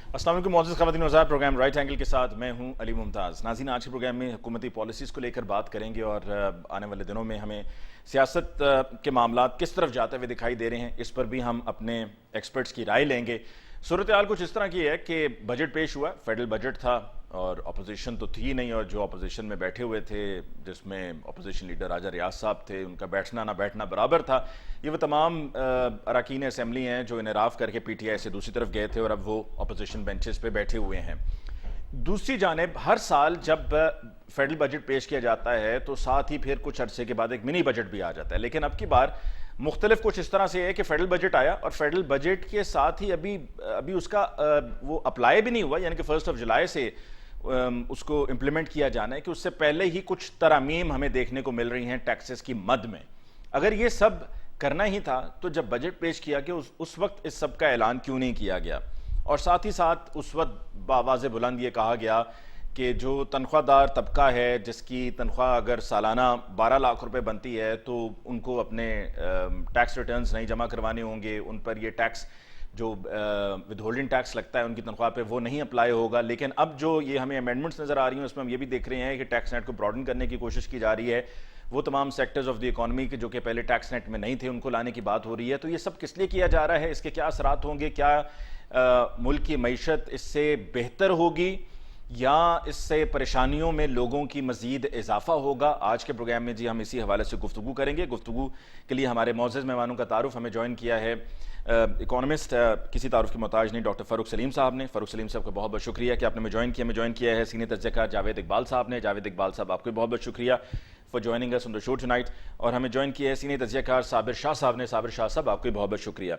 अस्सलाम वालेकुम मौजूद ख़वातीन वज़ार प्रोग्राम राइट एंगल के साथ मैं हूं अली मुमताज़। नाज़रीन, आज के प्रोग्राम में हुकूमती पॉलिसीज़ को लेकर बात करेंगे और आने वाले दिनों में हमें सियासत के मामलात किस तरफ जाते हुए दिखाई दे रहे हैं, इस पर भी हम अपने एक्सपर्ट्स की राय लेंगे। सूरत हाल कुछ इस तरह की है कि बजट पेश हुआ, फेडरल बजट था और अपोजिशन तो थी नहीं, और जो अपोजिशन में बैठे हुए थे जिसमें अपोजिशन लीडर राजा रियाज साहब थे, उनका बैठना ना बैठना बराबर था। ये वो तमाम अरकान असम्बली हैं जो इनराफ करके पीटीआई से दूसरी तरफ गए थे और अब वो अपोजिशन बेंचेस पे बैठे हुए हैं। दूसरी जानिब हर साल जब फेडरल बजट पेश किया जाता है तो साथ ही फिर कुछ अरसे के बाद एक मिनी बजट भी आ जाता है, लेकिन अब की बार मुख्तलिफ कुछ इस तरह से है कि फेडरल बजट आया और फेडरल बजट के साथ ही अभी अभी उसका वो अप्लाई भी नहीं हुआ, यानी कि 1 जुलाई से उसको इम्प्लीमेंट किया जाना है, कि उससे पहले ही कुछ तरमीम हमें देखने को मिल रही हैं टैक्सेस की मद में। अगर ये सब करना ही था तो जब बजट पेश किया कि उस वक्त इस सब का ऐलान क्यों नहीं किया गया, और साथ ही साथ उस वक्त बावाज़े बुलंद ये कहा गया कि जो तनख्वाहदार तबका है जिसकी तनख्वाह अगर सालाना 12 लाख रुपए बनती है तो उनको अपने टैक्स रिटर्न्स नहीं जमा करवाने होंगे, उन पर ये टैक्स जो विद होल्डिंग टैक्स लगता है उनकी तनख्वाह पे वो नहीं अप्लाई होगा। लेकिन अब जो ये हमें अमेंडमेंट्स नज़र आ रही हैं उसमें हम ये भी देख रहे हैं कि टैक्स नेट को ब्रॉडन करने की कोशिश की जा रही है, वो तमाम सेक्टर्स ऑफ द इकॉनमी के जो कि पहले टैक्स नेट में नहीं थे उनको लाने की बात हो रही है। तो ये सब किस लिए किया जा रहा है, इसके क्या असरात होंगे, क्या मुल्क की मईशत इससे बेहतर होगी या इससे परेशानियों में लोगों की मज़ीद इजाफा होगा? आज के प्रोग्राम में जी हम इसी हवाले से गुफ्तगू करेंगे। गुफ्तगू के लिए हमारे मौजूद मेहमानों का तारुफ हमें ज्वाइन किया है इकोनॉमिस्ट, किसी तारुफ की मोहताज नहीं, डॉक्टर फ़ारूक सलीम साहब ने। फ़ारूक सलीम साहब का बहुत बहुत शुक्रिया कि आपने हमें ज्वाइन किया है। सीनियर तज्ज़ियाकार जावेद इकबाल साहब ने। जावेद इकबाल साहब, आपको बहुत बहुत शुक्रिया for joining us on the show tonight. और हमें ज्वाइन किया है सीनियर तज्ज़ियाकार साबिर शाह साहब ने। साबिर शाह साहब, आपको बहुत बहुत शुक्रिया।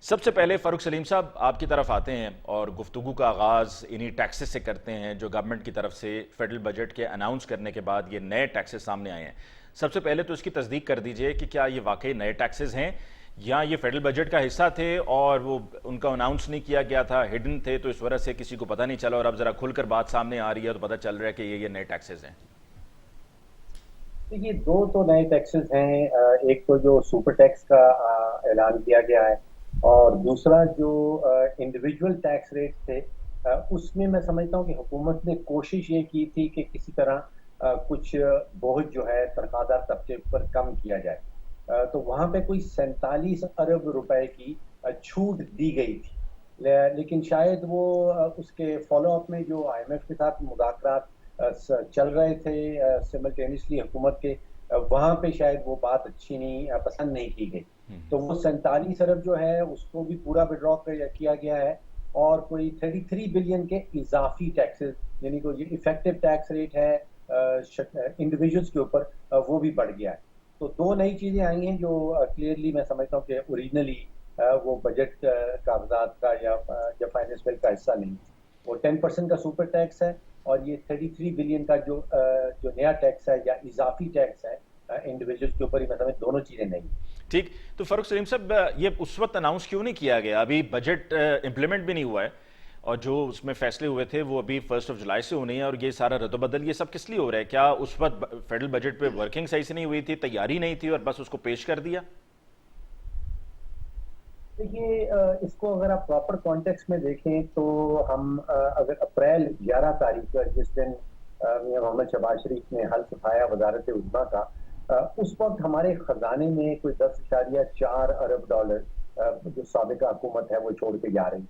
सबसे पहले फ़ारूक सलीम साहब आपकी तरफ आते हैं और गुफ्तगू का आगाज़ इन्हीं टैक्सेस से करते हैं जो गवर्नमेंट की तरफ से फेडरल बजट के अनाउंस करने के बाद ये नए टैक्सेस सामने आए हैं। सबसे पहले तो इसकी तस्दीक कर दीजिए कि क्या ये वाकई नए टैक्सेस हैं या ये फेडरल बजट का हिस्सा थे और वो उनका अनाउंस नहीं किया गया था, हिडन थे, तो इस वजह से किसी को पता नहीं चला, और अब ज़रा खुलकर बात सामने आ रही है तो पता चल रहा है कि ये नए टैक्सेस हैं। देखिए, दो तो नए टैक्सेस हैं। एक तो जो सुपर टैक्स का ऐलान किया गया है, और दूसरा जो इंडिविजुअल टैक्स रेट थे, उसमें मैं समझता हूँ कि हुकूमत ने कोशिश ये की थी कि किसी तरह कुछ बोझ जो है तनख्वाहदार तबके पर कम किया जाए। तो वहां पे कोई 47 अरब रुपए की छूट दी गई थी। लेकिन शायद वो उसके फॉलो अप में जो आईएमएफ के साथ मुज़ाकरात चल रहे थे सिमल्टेनियसली हुकूमत के, वहां पे शायद वो बात अच्छी नहीं, पसंद नहीं की गई। तो वो 47 अरब जो है उसको भी पूरा विड्रॉ किया गया है, और कोई 33 बिलियन के इजाफी टैक्सेस, यानी कोई इफेक्टिव टैक्स रेट है इंडिविजुअल्स के ऊपर, वो भी बढ़ गया है। तो दो नई चीजें आई हैं जो क्लियरली मैं समझता हूँ कि ओरिजिनली वो बजट कागजात का या फाइनेंस बिल का हिस्सा नहीं। वो 10% का सुपर टैक्स है, और ये 33 बिलियन का जो नया टैक्स है या इजाफी टैक्स है इंडिविजुअल्स के ऊपर ही, मैं समझ दोनों चीजें नहीं। ठीक, तो फ़ारूक सलीम साहब, ये उस वक्त अनाउंस क्यों नहीं किया गया? अभी बजट इम्प्लीमेंट भी नहीं हुआ है और जो उसमें फैसले हुए थे वो अभी 1 जुलाई से होने हैं, और ये सारा रद्दबदल ये सब किस लिए हो रहा है? क्या उस वक्त फेडरल बजट पे वर्किंग सही से नहीं हुई थी, तैयारी नहीं थी और बस उसको पेश कर दिया? देखिए, इसको अगर आप प्रॉपर कॉन्टेक्स्ट में देखें तो हम अगर अप्रैल 11 तारीख का, जिस दिन मियां मोहम्मद शहबाज शरीफ ने हल्फ उठाया वजारत उज़्मा का, उस वक्त हमारे खजाने में कोई 10.4 अरब डॉलर जो साबिका हुकूमत है वो छोड़ के जा रही।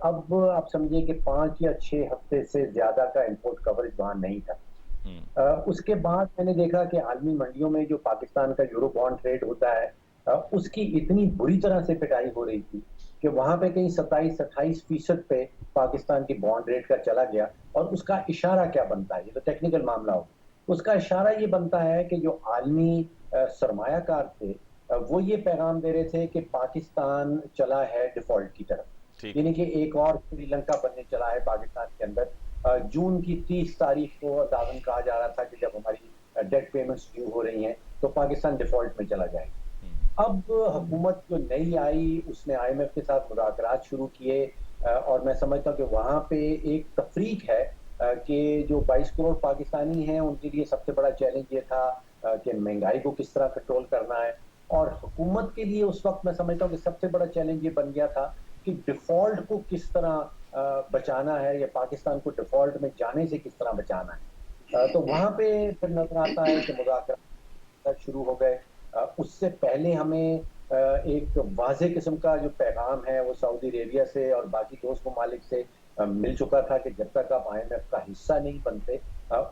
अब आप समझिए कि 5 या 6 हफ्ते से ज्यादा का इंपोर्ट कवरेज वहां नहीं था। उसके बाद मैंने देखा कि आलमी मंडियों में जो पाकिस्तान का यूरो बॉन्ड ट्रेड होता है, उसकी इतनी बुरी तरह से पिटाई हो रही थी कि वहां पे कहीं 27-28% पे पाकिस्तान की बॉन्ड रेट का चला गया। और उसका इशारा क्या बनता है, ये तो टेक्निकल मामला हो, उसका इशारा ये बनता है कि जो आलमी सरमायाकार थे, वो ये पैगाम दे रहे थे कि पाकिस्तान चला है डिफॉल्ट की तरफ, यानी कि एक और श्रीलंका बनने चला है पाकिस्तान के अंदर। जून की 30 तारीख को दावन कहा जा रहा था कि जब हमारी डेट पेमेंट्स ड्यू हो रही हैं तो पाकिस्तान डिफॉल्ट में चला जाएगा। अब हुकूमत जो नई आई उसने आईएमएफ के साथ मुज़ाकरात शुरू किए, और मैं समझता हूँ कि वहां पे एक तफरीक है कि जो 22 करोड़ पाकिस्तानी हैं उनके लिए सबसे बड़ा चैलेंज ये था कि महंगाई को किस तरह कंट्रोल करना है। और हुकूमत के लिए उस वक्त मैं समझता हूँ कि सबसे बड़ा चैलेंज ये बन गया था कि डिफॉल्ट को किस तरह बचाना है या पाकिस्तान को डिफॉल्ट में जाने से किस तरह बचाना है। तो वहां पे फिर नजर आता है कि मुज़ाकरात शुरू हो गए। उससे पहले हमें एक वाज़े किस्म का जो पैगाम है वो सऊदी अरेबिया से और बाकी दोस्त ममालिक से मिल चुका था कि जब तक आप IMF का हिस्सा नहीं बनते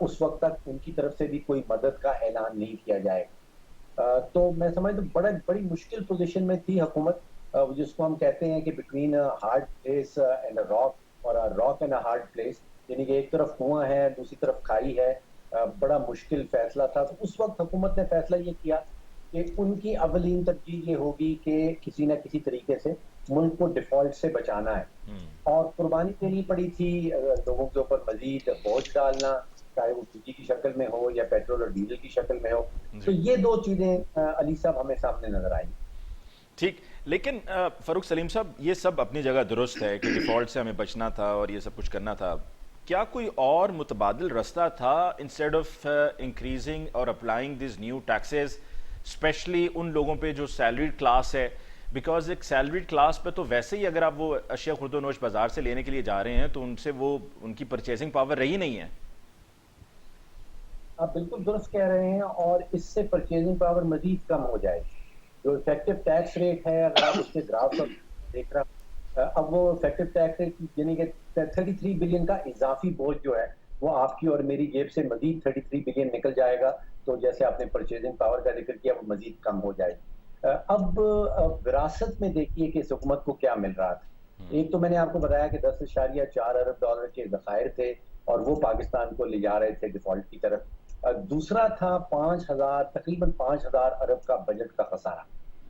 उस वक्त तक उनकी तरफ से भी कोई मदद का ऐलान नहीं किया जाएगा। तो मैं समझता हूँ बड़ी मुश्किल पोजीशन में थी हुकूमत, जिसको हम कहते हैं कि between a hard place and a rock, और a rock and a hard place, यानी कि एक तरफ कुआं है दूसरी तरफ खाई है। बड़ा मुश्किल फैसला था। तो उस वक्त हुकूमत ने फैसला ये किया कि उनकी अवलीन तरजीह ये होगी कि किसी न किसी तरीके से मुल्क को डिफॉल्ट से बचाना है, और कुर्बानी देनी पड़ी थी लोगों के ऊपर मजीद बोझ डालना, चाहे वो बिजली की शक्ल में हो या पेट्रोल और डीजल की शक्ल में हो। तो ये दो चीजें अली साहब हमें सामने नजर आई। ठीक, लेकिन फरूक सलीम साहब, ये सब अपनी जगह दुरुस्त है कि डिफॉल्ट से हमें बचना था और ये सब कुछ करना था। क्या कोई और मुतबादिल रास्ता था इंस्टेड ऑफ इंक्रीजिंग और applying this new taxes, specially उन लोगों पे जो सैलरीड क्लास है? बिकॉज एक सैलरीड क्लास पे तो वैसे ही अगर आप वो अशिया खुर्दोनोश बाजार से लेने के लिए जा रहे हैं तो उनसे वो उनकी परचेजिंग पावर रही नहीं है। आप बिल्कुल दुरुस्त कह रहे हैं, और इससे परचेजिंग पावर मजीद कम हो जाएगी। जो इफेक्टिव टैक्स रेट है, अगर आप उसके ग्राफ पर देख रहा, अब वो इफेक्टिव टैक्स रेट यानी कि 33 बिलियन का इजाफी बोझ जो है वो आपकी और मेरी जेब से मजीद 33 बिलियन निकल जाएगा। तो जैसे आपने परचेजिंग पावर का जिक्र किया, वो मजीद कम हो जाएगी। अब विरासत में देखिए कि इस हुकूमत को क्या मिल रहा था। एक तो मैंने आपको बताया कि 10.4 अरब डॉलर के ज़खायर थे और वो पाकिस्तान को ले जा रहे थे डिफॉल्ट की तरफ। दूसरा था 5,000 तकरीबन 5,000 अरब का बजट का खसारा,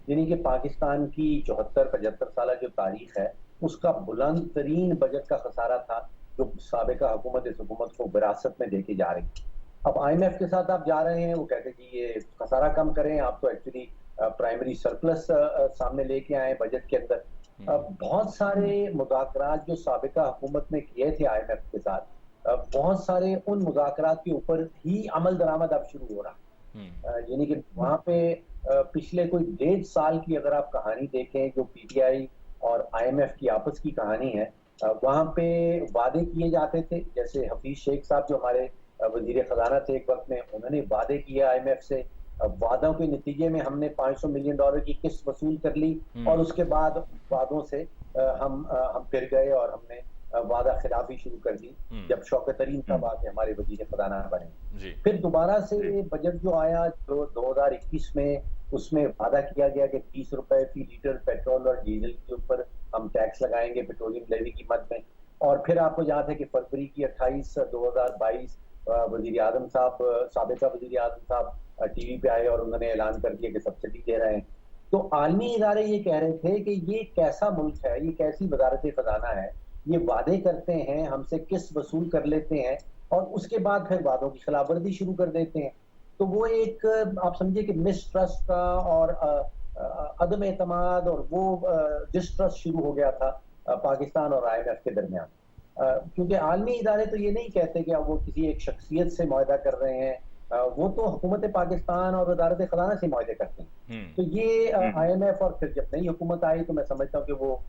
यानी कि पाकिस्तान की 74-75 साल जो तारीख है उसका बुलंद तरीन बजट का खसारा था, जो साबिका हुकूमत इस हुकूमत को विरासत में देके जा रही थी। अब IMF के साथ आप जा रहे हैं, वो कहते हैं कि ये खसारा कम करें, आप तो एक्चुअली प्राइमरी सरप्लस सामने लेके आए बजट के अंदर। बहुत सारे मुज़ाकरात जो साबिका हुकूमत ने किए थे IMF के साथ, बहुत सारे उन मुज़ाकरात के ऊपर ही अमल दरामद अब शुरू हो रहा है। यानी कि वहां पे पिछले कोई 1.5 साल की अगर आप कहानी देखें, जो PTI और IMF की आपस की कहानी है, वहां पे वादे किए जाते थे। जैसे हफीज शेख साहब जो हमारे वजीर खजाना थे एक वक्त में, उन्होंने वादे किए IMF से। वादों के नतीजे में हमने 500 मिलियन डॉलर की किस्त वसूल कर ली, और उसके बाद वादों से हम फिर गए और हमने वादा खिलाफी शुरू कर दी जब शौकत तरीन साहब आके हमारे वजीर खजाना बने। फिर दोबारा से बजट जो आया जो 2021 में, उसमें वादा किया गया कि 30 रुपए फी लीटर पेट्रोल और डीजल के ऊपर हम टैक्स लगाएंगे पेट्रोलियम लेवी की मद में। और फिर आपको याद है कि फरवरी की 28 2022 वजीर आजम साहब, साबिका वजीर आजम साहब टीवी पे आए और उन्होंने ऐलान कर दिया कि सब्सिडी दे रहे हैं। तो आलमी इदारे ये कह रहे थे कि ये कैसा मुल्क है, ये कैसी वजारत खजाना है, ये वादे करते हैं हमसे किस्त वसूल कर लेते हैं और उसके बाद फिर वादों की खिलाफवर्जी शुरू कर देते हैं। तो वो एक आप समझिए कि मिसट्रस्ट का और अदम एतमाद और वो डिस्ट्रस्ट शुरू हो गया था पाकिस्तान और IMF के दरमियान। क्योंकि आलमी इदारे तो ये नहीं कहते कि अब वो किसी एक शख्सियत से मुआहदा कर रहे हैं, वो तो हुकूमत पाकिस्तान और वजारत खजाना से मुआहदे करते हैं। तो ये IMF और फिर जब नई हुकूमत आई तो मैं समझता हूँ कि वो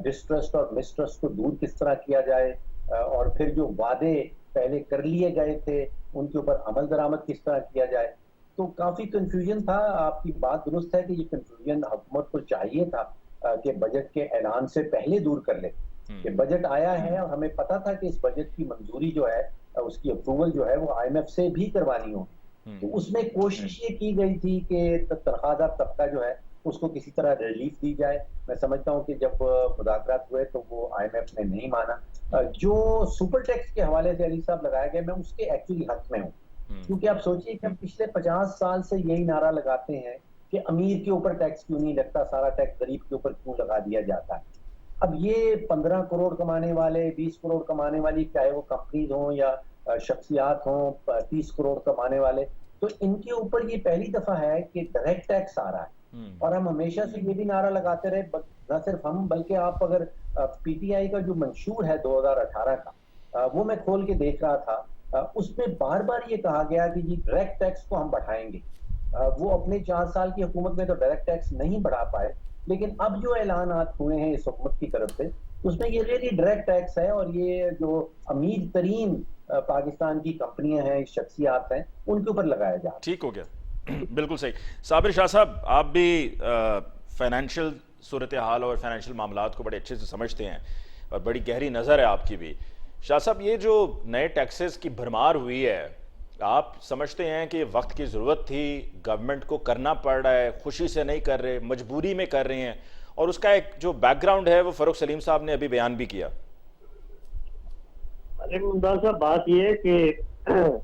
डिस्ट्रस्ट और मिसट्रस्ट को दूर किस तरह किया जाए, और फिर जो वादे पहले कर लिए गए थे उनके ऊपर अमल दरामद किस तरह किया जाए। तो काफी कंफ्यूजन था। आपकी बात दुरुस्त है कि ये कंफ्यूजन हुकूमत को चाहिए था कि बजट के ऐलान से पहले दूर कर ले। कि बजट आया है और हमें पता था कि इस बजट की मंजूरी जो है, उसकी अप्रूवल जो है वो IMF से भी करवानी होगी। तो उसमें कोशिश ये की गई थी कि तनख्वाहदार तबका जो है उसको किसी तरह रिलीफ दी जाए। मैं समझता हूँ कि जब मुज़ाकरात हुए तो वो IMF ने नहीं माना। जो सुपर टैक्स के हवाले से अली साहब लगाया गया, मैं उसके एक्चुअली हक में हूँ। क्योंकि आप सोचिए कि हम पिछले 50 साल से यही नारा लगाते हैं कि अमीर के ऊपर टैक्स क्यों नहीं लगता, सारा टैक्स गरीब के ऊपर क्यों लगा दिया जाता है। अब ये 15 करोड़ कमाने वाले, 20 करोड़ कमाने वाली, चाहे वो कंपनीज हों या शख्सियात हों, 30 करोड़ कमाने वाले, तो इनके ऊपर ये पहली दफा है कि डायरेक्ट टैक्स आ रहा है। और हम हमेशा से ये भी नारा लगाते रहे, न सिर्फ हम बल्कि आप अगर PTI का जो मंशूर है 2018 का, वो मैं खोल के देख रहा था, उसमें बार बार ये कहा गया कि जी डायरेक्ट टैक्स को हम बढ़ाएंगे। वो अपने 4 साल की हुकूमत में तो डायरेक्ट टैक्स नहीं बढ़ा पाए, लेकिन अब जो ऐलानात हुए हैं इस हुकूमत की तरफ से उसमें ये रियली डायरेक्ट टैक्स है और ये जो अमीर तरीन पाकिस्तान की कंपनियां हैं, शख्सियात हैं, उनके ऊपर लगाया जा रहा है। ठीक हो गया। बिल्कुल सही। साबिर शाह साहब, आप भी फाइनेंशियल सूरत हाल और फाइनेंशियल मामलात को बड़े अच्छे से समझते हैं और बड़ी गहरी नज़र है आपकी भी। शाह साहब, ये जो नए टैक्सेस की भरमार हुई है, आप समझते हैं कि वक्त की ज़रूरत थी, गवर्नमेंट को करना पड़ रहा है, खुशी से नहीं कर रहे, मजबूरी में कर रहे हैं, और उसका एक जो बैकग्राउंड है वो फ़ारूक सलीम साहब ने अभी बयान भी किया। अली मुमताज साहब, बात यह है कि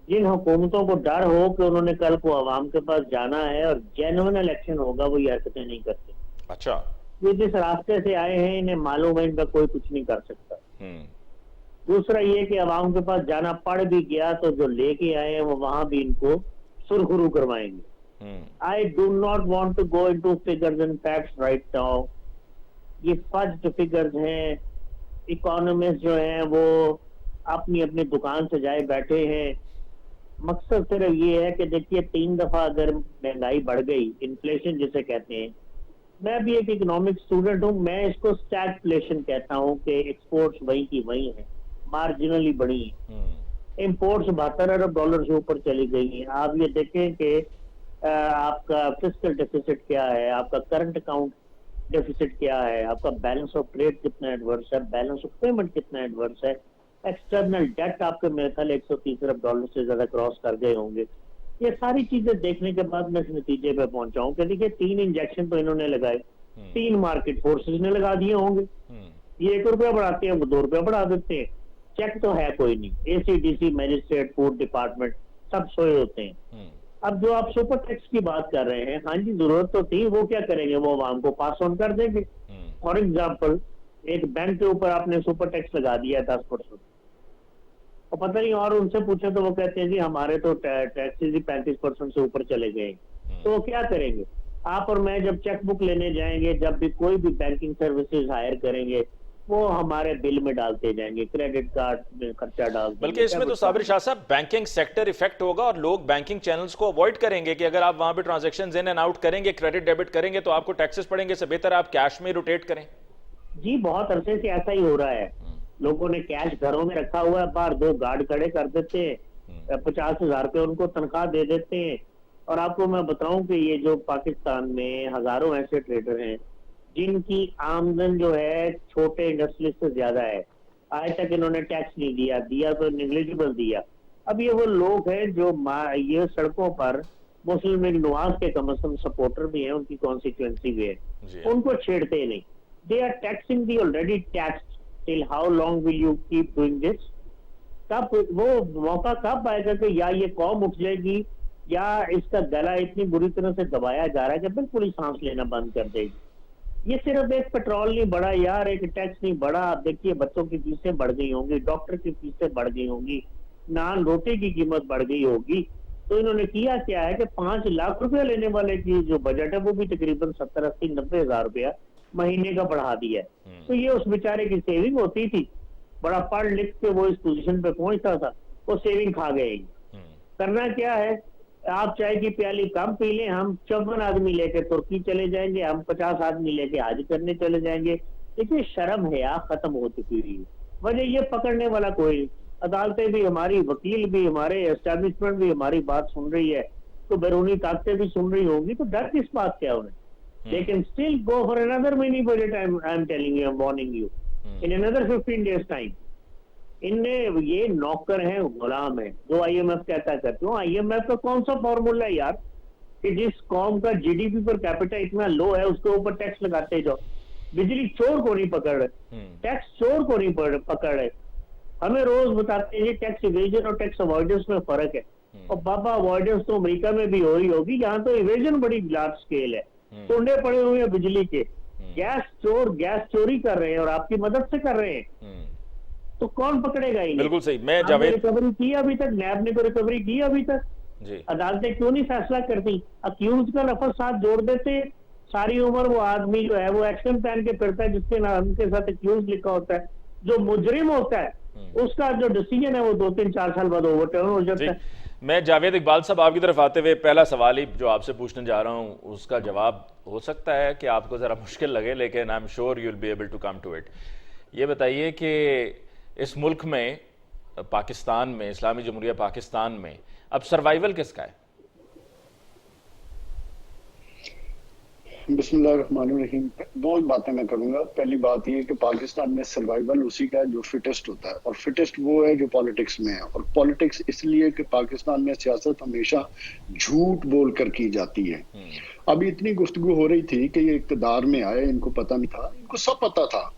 जिन हुकूमतों को डर हो कि उन्होंने कल को आवाम के पास जाना है और जेन्युइन इलेक्शन होगा, वो ये हरकतें नहीं करते। अच्छा। ये जिस रास्ते से आए हैं इन्हें मालूम है इनका कोई कुछ नहीं कर सकता। दूसरा ये कि आवाम के पास जाना पड़ भी गया तो जो लेके आए हैं वो वहां भी इनको सुरखरू करवाएंगे। I do not want to go into figures and facts right now. ये फज्ड फिगर्स हैं। इकोनॉमिस्ट जो हैं वो अपनी अपनी दुकान से जाए बैठे हैं। मकसद सिर्फ ये है कि देखिए 3 दफा अगर महंगाई बढ़ गई, इन्फ्लेशन जिसे कहते हैं, मैं भी एक इकोनॉमिक स्टूडेंट हूँ, मैं इसको स्टैगफ्लेशन कहता हूँ कि एक्सपोर्ट्स वही की वही है, मार्जिनली बढ़ी है। इंपोर्ट्स $72 अरब से ऊपर चली गई हैं। आप ये देखें कि आपका फिस्कल डेफिसिट क्या है, आपका करंट अकाउंट डेफिसिट क्या है, आपका बैलेंस ऑफ ट्रेड कितना एडवर्स है, बैलेंस ऑफ पेमेंट कितना एडवर्स है, एक्सटर्नल डेट आपके मेरे ख्याल $130 अरब से ज्यादा क्रॉस कर गए होंगे। ये सारी चीजें देखने के बाद मैं इस नतीजे पे पहुंचा हूं कि देखिए 3 इंजेक्शन तो इन्होंने लगाए, 3 मार्केट फोर्सेस ने लगा दिए होंगे। ये ₹1 बढ़ाते हैं, वो ₹2 बढ़ा देते हैं। चेक तो है कोई नहीं, एसीडीसी, मजिस्ट्रेट, फूड डिपार्टमेंट सब सोए होते हैं। अब जो आप सुपर टैक्स की बात कर रहे हैं, हाँ जी जरूरत तो थी, वो क्या करेंगे, वो आवाम को पास ऑन कर देंगे। फॉर एग्जाम्पल, एक बैंक के ऊपर आपने सुपर टैक्स लगा दिया 10%, और पता नहीं, और उनसे पूछे तो वो कहते हैं जी हमारे तो टैक्सेस ही 35% से ऊपर चले गए। तो वो क्या करेंगे? आप और मैं जब चेक बुक लेने जाएंगे, जब भी कोई भी बैंकिंग सर्विसेज हायर करेंगे, वो हमारे बिल में डालते जाएंगे, क्रेडिट कार्ड में खर्चा डालते। बल्कि इसमें तो साबिर शाह साहब बैंकिंग सेक्टर इफेक्ट होगा और लोग बैंकिंग चैनल्स को अवॉइड करेंगे कि अगर आप वहां पे ट्रांजैक्शंस इन एंड आउट करेंगे, क्रेडिट डेबिट करेंगे, तो आपको टैक्सेस पड़ेंगे, से बेहतर आप कैश में रोटेट करें। जी बहुत अरसे से ऐसा ही हो रहा है। लोगों ने कैश घरों में रखा हुआ है, बाहर 2 गार्ड खड़े कर देते हैं, 50,000 रुपये उनको तनख्वाह दे देते हैं। और आपको मैं बताऊं कि ये जो पाकिस्तान में हजारों ऐसे ट्रेडर हैं जिनकी आमदन जो है छोटे इंडस्ट्रियलिस्ट से ज्यादा है, आज तक इन्होंने टैक्स नहीं दिया तो नेग्लिजिबल दिया। अब ये वो लोग हैं जो ये सड़कों पर मुस्लिम लीग नवाज के कम से कम सपोर्टर भी हैं, उनकी कॉन्स्टिट्यूएंसी भी है, उनको छेड़ते नहीं। They are taxing the already taxed. Till how long will you keep doing this? कब वो मौका कब आएगा कि या ये कौम उठ जाएगी या इसका गला इतनी बुरी तरह से दबाया जा रहा है कि बिल्कुल ही सांस लेना बंद कर देगी। ये सिर्फ एक पेट्रोल नहीं बढ़ा यार, एक टैक्स नहीं बढ़ा। आप देखिए बच्चों की फीसें बढ़ गई होंगी, डॉक्टर की फीसें बढ़ गई होंगी, नान रोटी की कीमत बढ़ गई होगी। तो इन्होंने किया क्या है कि 5 लाख रुपया लेने वाले की जो बजट है वो भी तकरीबन 70, 80, 90 हजार रुपया महीने का बढ़ा दिया है। तो ये उस बेचारे की सेविंग होती थी, बड़ा पढ़ लिख के वो इस पोजीशन पे पहुंचता था, वो सेविंग खा गए। करना क्या है, आप चाय की प्याली कम पी लें, हम 54 आदमी लेके तुर्की चले जाएंगे, हम 50 आदमी लेके हज करने चले जाएंगे। देखिए शर्म है यार, खत्म हो चुकी हुई है। वजह ये पकड़ने वाला कोई नहीं। अदालतें भी हमारी, वकील भी हमारे, एस्टेब्लिशमेंट भी हमारी बात सुन रही है, तो बैरूनी ताकतें भी सुन रही होगी, तो डर किस बात से है उन्हें? They can still go for another mini budget. I'm telling you, I'm warning you. In another 15 days time. इनने ये नौकर हैं, गुलाम हैं, जो IMF कहता करते हो। IMF का कौन सा फॉर्मूला है यार कि जिस कौम का GDP पर कैपिटा इतना लो है उसके ऊपर टैक्स लगाते जाओ? बिजली चोर को नहीं पकड़ रहे, टैक्स चोर को नहीं पकड़ रहे। हमें रोज बताते हैं टैक्स इवेजन और टैक्स अवॉइडेंस में फर्क है। और बाबा अवॉइडेंस तो अमेरिका में भी हो रही होगी, यहाँ तो इवेजन बड़ी लार्ज स्केल है। टुंडे पड़े हुए हैं बिजली के, गैस चोर गैस चोरी कर रहे हैं और आपकी मदद से कर रहे हैं, तो कौन पकड़ेगा इन्हें? बिल्कुल सही। मैं जावेद, रिकवरी की अभी तक? नैब ने कोई रिकवरी की अभी तक? अदालतें क्यों नहीं फैसला करती? अक्यूज का लफ्ज साथ जोड़ देते, सारी उम्र वो आदमी जो है वो एक्शन पहन के फिरता है जिसके नाम के साथ अक्यूज लिखा होता है। जो मुजरिम होता है उसका जो डिसीजन है वो 2-3-4 साल बाद ओवरटर्न हो जाता है। मैं जावेद इकबाल साहब आपकी तरफ आते हुए पहला सवाल ही जो आपसे पूछने जा रहा हूँ उसका जवाब हो सकता है कि आपको ज़रा मुश्किल लगे, लेकिन I am sure you will be able to come to it. ये बताइए कि इस मुल्क में, पाकिस्तान में, इस्लामी जमहूरिया पाकिस्तान में अब सर्वाइवल किसका है? बिस्मिल्लाहिर्रहमानिर्रहीम। दो बातें मैं करूंगा। पहली बात ये कि पाकिस्तान में सर्वाइवल उसी का है जो फिटेस्ट होता है, और फिटेस्ट वो है जो पॉलिटिक्स में है। और पॉलिटिक्स इसलिए कि पाकिस्तान में सियासत हमेशा झूठ बोलकर की जाती है। अभी इतनी गुफ्तगू हो रही थी कि ये इक़्तिदार में आए, इनको पता नहीं था। इनको सब पता था,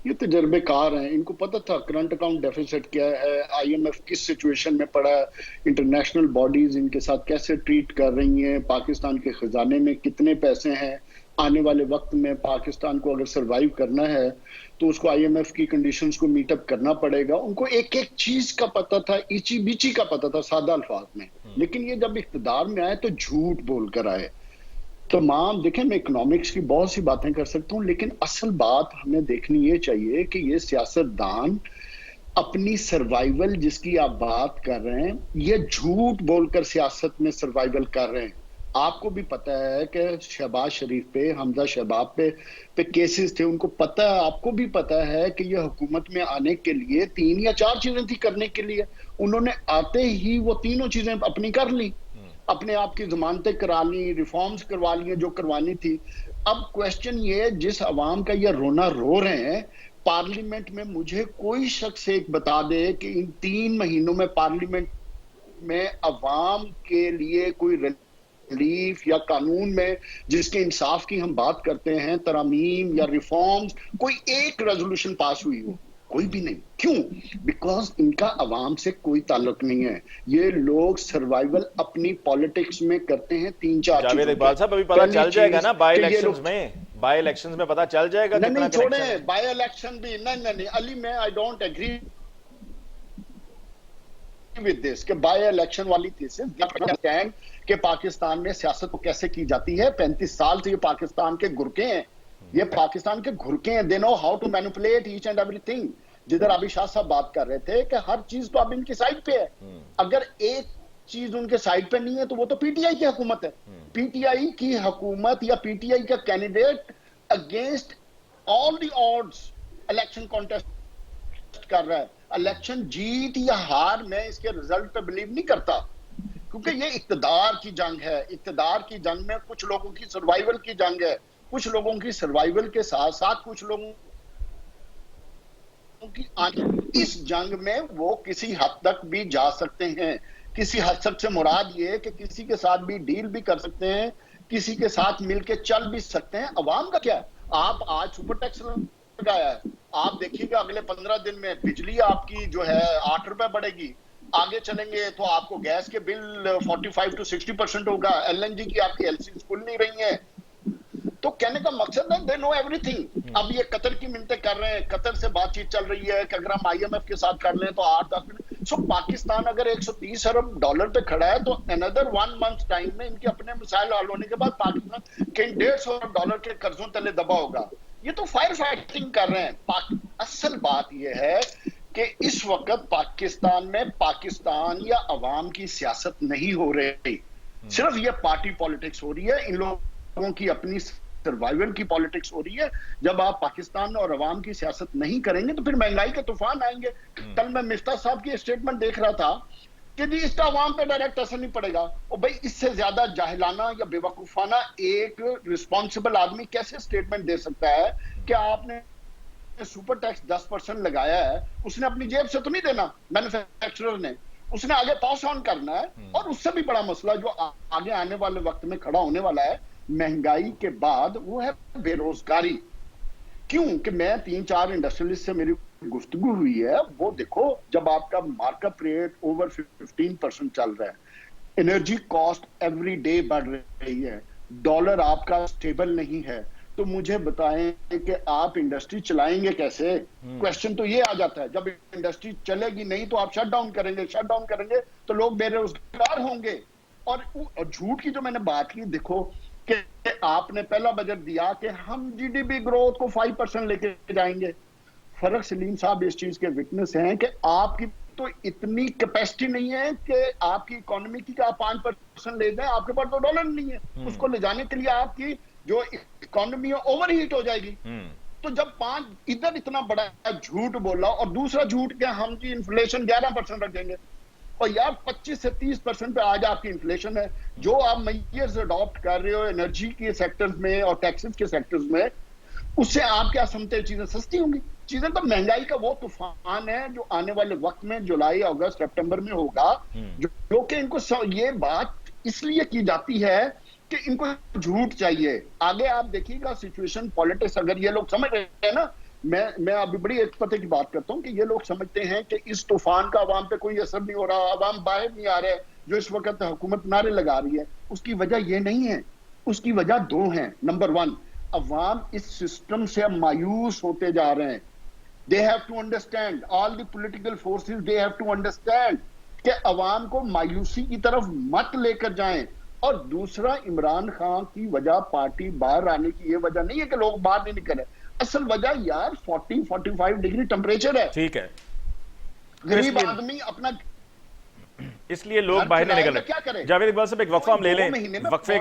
ये तजर्बेकार हैं, इनको पता था करंट अकाउंट डेफिसिट क्या है, IMF किस सिचुएशन में पड़ा है, इंटरनेशनल बॉडीज इनके साथ कैसे ट्रीट कर रही हैं, पाकिस्तान के खजाने में कितने पैसे हैं, आने वाले वक्त में पाकिस्तान को अगर सरवाइव करना है तो उसको IMF की कंडीशंस को मीटअप करना पड़ेगा। उनको एक एक चीज का पता था, इची बीची का पता था सादा अल्फाज में। लेकिन ये जब इख्तिदार में आए तो झूठ बोलकर आए। तमाम देखें, मैं इकोनॉमिक्स की बहुत सी बातें कर सकता हूँ, लेकिन असल बात हमें देखनी ये चाहिए कि ये सियासतदान अपनी सर्वाइवल जिसकी आप बात कर रहे हैं, ये झूठ बोलकर सियासत में सर्वाइवल कर रहे हैं। आपको भी पता है कि शहबाज शरीफ पे, हमजा शहबाब पे केसेस थे, उनको पता है, आपको भी पता है कि ये हुकूमत में आने के लिए 3 या 4 चीजें थी करने के लिए। उन्होंने आते ही वो तीनों चीजें अपनी कर ली, अपने आप की जमानतें करा ली, रिफॉर्म्स करवा ली जो करवानी थी। अब क्वेश्चन ये, जिस अवाम का ये रोना रो रहे हैं पार्लियामेंट में, मुझे कोई शख्स एक बता दे कि इन 3 महीनों में पार्लियामेंट में अवाम के लिए कोई रिलीफ या कानून में जिसके इंसाफ की हम बात करते हैं, तरामीम या रिफॉर्म्स, कोई एक रेजोल्यूशन पास हुई हो? कोई भी नहीं। क्यों? बिकॉज इनका अवाम से कोई ताल्लुक नहीं है। ये लोग सर्वाइवल अपनी पॉलिटिक्स में करते हैं 3-4 चीजों। जावेद इकबाल साहब, अभी पता चल जाएगा ना बाई इलेक्शंस में, बाई इलेक्शंस में पता चल जाएगा। नहीं छोड़े, बाई इलेक्शन भी नहीं अली, मैं I don't agree with this कि बाई इलेक्शन वाली थीसिस स्टैंड कि पाकिस्तान में सियासत को कैसे की जाती है। 35 साल से ये पाकिस्तान के गुरके हैं, ये पाकिस्तान के घुरके हैं। They know how to manipulate each and everything. जिधर अभी शाह साहब बात कर रहे थे कि हर चीज तो अब इनकी साइड पे है, अगर एक चीज उनके साइड पे नहीं है तो वो तो PTI की हुकूमत है। PTI की हुकूमत या PTI का candidate against all the odds election contest कर रहा है। इलेक्शन जीत या हार, मैं इसके रिजल्ट पे बिलीव नहीं करता, क्योंकि ये इक्तदार की जंग है। इक्तदार की जंग में कुछ लोगों की सर्वाइवल की जंग है, कुछ लोगों की सर्वाइवल के साथ साथ कुछ लोगों की इस जंग में वो किसी हद तक भी जा सकते हैं। किसी हद तक से मुराद ये कि किसी के साथ भी डील भी कर सकते हैं, किसी के साथ मिलके चल भी सकते हैं। अवाम का क्या है? आप आज सुपर टैक्स लगाया है, आप देखिएगा अगले 15 दिन में बिजली आपकी जो है 8 रुपए बढ़ेगी। आगे चलेंगे तो आपको गैस के बिल 45 to 60% होगा। LNG की आपकी LCs खुल नहीं रही है। तो कहने का मकसद है दे नो एवरीथिंग। अब ये कतर की मिन्नतें कर रहे हैं, कतर से बातचीत चल रही है कि अगर हम IMF के साथ कर लें तो 8-10 मिनट। सो पाकिस्तान अगर 130 अरब डॉलर पे खड़ा है तो अनदर 1 मंथ टाइम में इनके अपने मिसाइल हल होने के बाद पाकिस्तान कहीं 150 अरब डॉलर के कर्जों तले दबा होगा। ये तो फायर फाइटिंग कर रहे हैं। असल बात यह है कि इस वक्त पाकिस्तान में पाकिस्तान या अवाम की सियासत नहीं हो रही, सिर्फ ये पार्टी पॉलिटिक्स हो रही है। इन लोगों की अपनी सर्वाइवल की पॉलिटिक्स हो रही है। जब आप पाकिस्तान और अवाम की सियासत नहीं करेंगे तो फिर महंगाई के तूफान आएंगे। कल मैं मिफ्ता साहब की स्टेटमेंट देख रहा था कि जी इसका अवाम पे डायरेक्ट असर नहीं पड़ेगा। और भाई इससे ज्यादा जाहिलाना या बेवकूफाना एक रिस्पॉन्सिबल आदमी कैसे स्टेटमेंट दे सकता है कि आपने सुपर टैक्स 10% लगाया है, उसने अपनी जेब से तो नहीं देना, मैन्युफैक्चरर ने, उसने आगे पास ऑन करना है। और उससे भी बड़ा मसला जो आगे आने वाले वक्त में खड़ा होने वाला है महंगाई के बाद, वो है बेरोजगारी। क्यों कि मैं 3-4 इंडस्ट्रियलिस्ट से मेरी गुफ्तगू हुई है, वो देखो जब आपका मार्कअप रेट ओवर 15% चल रहा है, एनर्जी कॉस्ट एवरी डे बढ़ रही है, डॉलर आपका स्टेबल नहीं है, तो मुझे बताएं कि आप इंडस्ट्री चलाएंगे कैसे? क्वेश्चन तो ये आ जाता है। जब इंडस्ट्री चलेगी नहीं तो आप शट डाउन करेंगे तो लोग बेरोजगार होंगे। और झूठ की जो मैंने बात की, देखो कि आपने पहला बजट दिया कि हम GDP ग्रोथ को 5% लेके जाएंगे। फर्क सलीम साहब इस चीज के विटनेस हैं कि आपकी तो इतनी कैपेसिटी नहीं है कि आपकी इकोनॉमी की आप 5% ले जाए, आपके पास तो डॉलर नहीं है उसको ले जाने के लिए, आपकी जो इकोनॉमी है ओवर हीट हो जाएगी। तो जब इधर इतना बड़ा झूठ बोला और दूसरा झूठ क्या, हम जी इन्फ्लेशन 11% रख देंगे, और यार 25 से 30% पे आज आपकी इन्फ्लेशन है। जो आप मेजर्स अडॉप्ट कर रहे हो एनर्जी के सेक्टर्स में और टैक्सेस के सेक्टर्स में, उससे आप क्या समझते हैं चीजें सस्ती होंगी? चीजें तो, महंगाई का वो तूफान है जो आने वाले वक्त में जुलाई अगस्त सितंबर में होगा, जो कि इनको ये बात इसलिए की जाती है कि इनको झूठ चाहिए। आगे आप देखिएगा सिचुएशन पॉलिटिक्स, अगर ये लोग समझ रहे हैं ना, मैं अभी बड़ी एक पते की बात करता हूं कि ये लोग समझते हैं कि इस तूफान का अवाम पे कोई असर नहीं हो रहा, अवाम बाहर नहीं आ रहे, जो इस वक्त हुकूमत नारे लगा रही है, उसकी वजह ये नहीं है, उसकी वजह दो है। नंबर 1, अवाम इस सिस्टम से मायूस होते जा रहे हैं। They have to understand, all the political forces they have to understand कि अवाम को मायूसी की तरफ मत लेकर जाएं। और दूसरा, इमरान खान की वजह पार्टी बाहर आने की ये वजह नहीं है कि लोग बाहर नहीं निकले, असल वजह यार 40-45 डिग्री टेम्परेचर है। ठीक है, गरीब आदमी अपना, इसलिए लोग बाहर नहीं निकल रहे। जावेद इकबाल साहब, एक वक्फा हम ले लें, वक्फे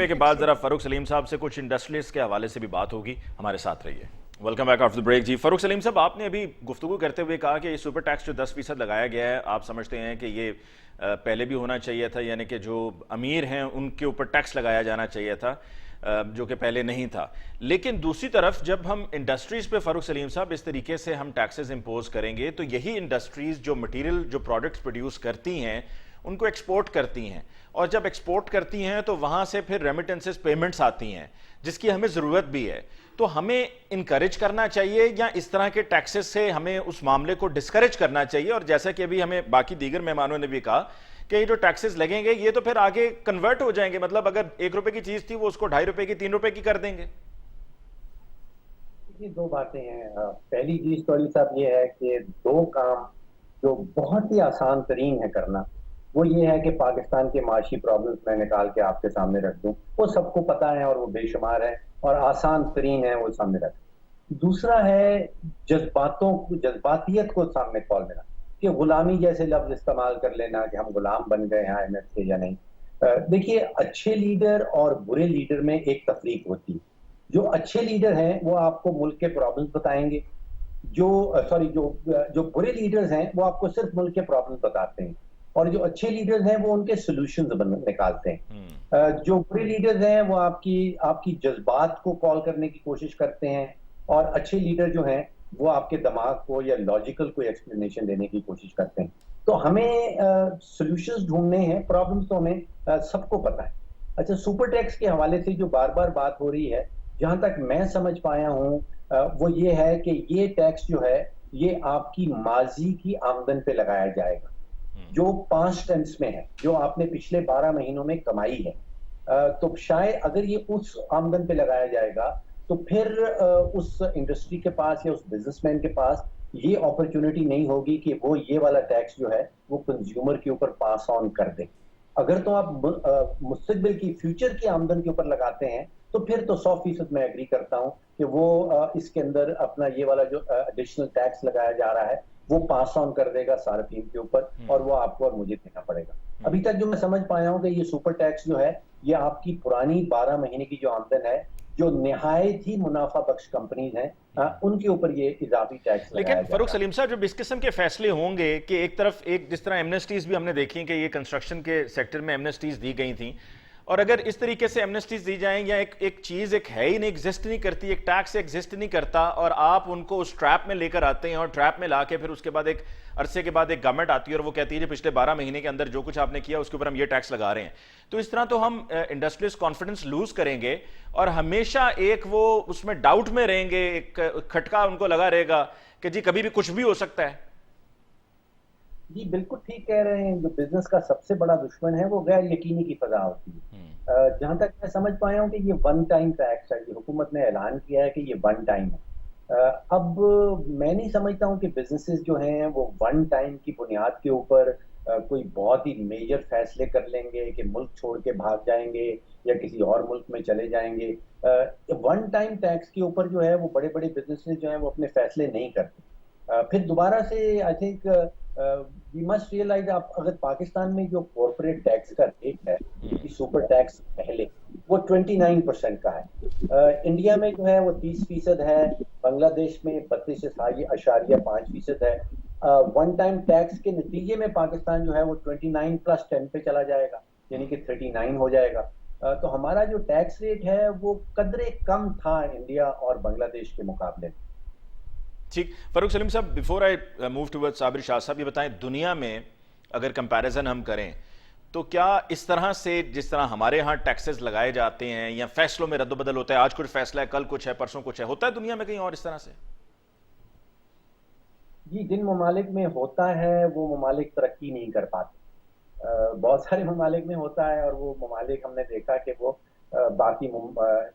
के बाद जरा फारूक सलीम साहब से कुछ इंडस्ट्रीज के हवाले से भी बात होगी, हमारे साथ रहिए। Welcome back after the break. जी फारूक सलीम साहब, आपने अभी गुफ्तगू करते हुए कहा कि ये सुपर टैक्स जो 10% लगाया गया है, आप समझते हैं कि ये पहले भी होना चाहिए था, यानी कि जो अमीर हैं उनके ऊपर टैक्स लगाया जाना चाहिए था, जो कि पहले नहीं था। लेकिन दूसरी तरफ जब हम इंडस्ट्रीज पे फारूक सलीम साहब इस तरीके से हम टैक्सेस इंपोज करेंगे, तो यही इंडस्ट्रीज जो मटेरियल, जो प्रोडक्ट्स प्रोड्यूस करती हैं, उनको एक्सपोर्ट करती हैं, और जब एक्सपोर्ट करती हैं तो वहां से फिर रेमिटेंसेस पेमेंट्स आती हैं, जिसकी हमें ज़रूरत भी है। तो हमें इनकरेज करना चाहिए या इस तरह के टैक्सेस से हमें उस मामले को डिस्करेज करना चाहिए? और जैसा कि अभी हमें बाकी दीगर मेहमानों ने भी कहा कि ये जो टैक्सेस लगेंगे ये तो फिर आगे कन्वर्ट हो जाएंगे, मतलब अगर 1 रुपए की चीज थी वो उसको 2.5 रुपए की, 3 रुपए की कर देंगे। ये दो बातें हैं। पहली चीज तो अली साहब ये है कि दो काम जो बहुत ही आसान तरीन है करना, वो ये है कि पाकिस्तान के माशी प्रॉब्लम्स मैं निकाल के आपके सामने रख दूं। वो सबको पता है और वो बेशुमार है और आसान तरीन है वो सामने रख। दूसरा है जज्बातियत को सामने कॉल देना, कि गुलामी जैसे लफ्ज इस्तेमाल कर लेना कि हम गुलाम बन गए हैं IMF से या नहीं। देखिए, अच्छे लीडर और बुरे लीडर में एक तफरीक होती है। जो अच्छे लीडर हैं वो आपको मुल्क के प्रॉब्लम्स बताएंगे, जो बुरे लीडर्स हैं वो आपको सिर्फ मुल्क के प्रॉब्लम्स बताते हैं, और जो अच्छे लीडर्स हैं वो उनके सोल्यूशंस निकालते हैं। जो बुरे लीडर्स हैं वो आपकी जज्बात को कॉल करने की कोशिश करते हैं, और अच्छे लीडर जो हैं वो आपके दिमाग को या लॉजिकल कोई एक्सप्लेनेशन देने की कोशिश करते हैं। तो हमें सोल्यूशंस ढूंढने हैं, प्रॉब्लम्स तो हमें सबको पता है। अच्छा, सुपर टैक्स के हवाले से जो बार बार बात हो रही है, जहां तक मैं समझ पाया हूं वो ये है कि ये टैक्स जो है ये आपकी माजी की आमदन पे लगाया जाएगा, जो 5 टेंस में है, जो आपने पिछले 12 महीनों में कमाई है। तो शायद अगर ये उस आमदन पे लगाया जाएगा तो फिर उस इंडस्ट्री के पास या उस बिजनेसमैन के पास ये अपॉर्चुनिटी नहीं होगी कि वो ये वाला टैक्स जो है वो कंज्यूमर के ऊपर पास ऑन कर दे। अगर तो आप मुस्तकबिल की, फ्यूचर की आमदन के ऊपर लगाते हैं तो फिर तो 100% मैं एग्री करता हूं कि वो इसके अंदर अपना ये वाला जो एडिशनल टैक्स लगाया जा रहा है वो पास ऑन कर देगा सार्फिन के ऊपर, और वो आपको और मुझे देना पड़ेगा। अभी तक जो मैं समझ पाया हूं कि ये सुपर टैक्स जो है ये आपकी पुरानी 12 महीने की जो आमदन है, जो निहायत ही मुनाफा बख्श कंपनीज हैं, उनके ऊपर ये इजाफी टैक्स लगाया। लेकिन फारूक सलीम साहब, जब इस किस्म के फैसले होंगे कि एक तरफ जिस तरह एमनेस्टीज भी हमने देखी कि ये कंस्ट्रक्शन के सेक्टर में एमनेस्टीज दी गई थी, और अगर इस तरीके से एमनेस्टीज दी जाएं या एक चीज है ही नहीं, एग्जिस्ट नहीं करती, एक टैक्स एग्जिस्ट नहीं करता, और आप उनको उस ट्रैप में लेकर आते हैं, और ट्रैप में लाके फिर उसके बाद एक अरसे के बाद एक गवर्नमेंट आती है और वो कहती है पिछले 12 महीने के अंदर जो कुछ आपने किया उसके ऊपर हम ये टैक्स लगा रहे हैं, तो इस तरह तो हम इंडस्ट्रियलिस्ट कॉन्फिडेंस लूज करेंगे और हमेशा एक वो उसमें डाउट में रहेंगे, एक खटका उनको लगा रहेगा कि जी कभी भी कुछ भी हो सकता है। जी बिल्कुल ठीक कह रहे हैं। जो बिजनेस का सबसे बड़ा दुश्मन है वो गैर यकीनी की फजा होती है। जहां तक मैं समझ पाया हूं कि ये 1 टाइम टैक्स है, ये हुकूमत ने ऐलान किया है कि ये 1 टाइम है। अब मैं नहीं समझता हूं कि बिजनेसेस जो हैं वो 1 टाइम की बुनियाद के ऊपर कोई बहुत ही मेजर फैसले कर लेंगे कि मुल्क छोड़ के भाग जाएंगे या किसी और मुल्क में चले जाएंगे। 1 टाइम टैक्स के ऊपर जो है वो बड़े बड़े बिजनेसेस जो हैं वो अपने फैसले नहीं करते। फिर दोबारा से I think we must realise, आप अगर पाकिस्तान में जो कॉर्पोरेट टैक्स का रेट है, कि सुपर टैक्स पहले वो 29% का है, इंडिया में जो है वो 30% है, बांग्लादेश में 32.5% है। वन टाइम टैक्स के नतीजे में पाकिस्तान जो है वो 29 + 10 पे चला जाएगा, यानी कि 39 हो जाएगा। तो हमारा जो टैक्स रेट है वो कदरे कम था इंडिया और बांग्लादेश के मुकाबले में। ठीक, फरूक सलीम साहब, before I move towards Sabir Shah साहब, ये बताएं, दुनिया में अगर कंपैरिजन हम करें तो क्या इस तरह से, जिस तरह हमारे यहाँ टैक्सेस लगाए जाते हैं या फैसलों में रद्दबदल होता है, आज कुछ फैसला है, कल कुछ है, परसों कुछ है, होता है दुनिया में कहीं और इस तरह से? जी, जिन ममालिक में होता है वो ममालिक तरक्की नहीं कर पाते। बहुत सारे ममालिक में होता है और वो ममालिक हमने देखा कि वो बाकी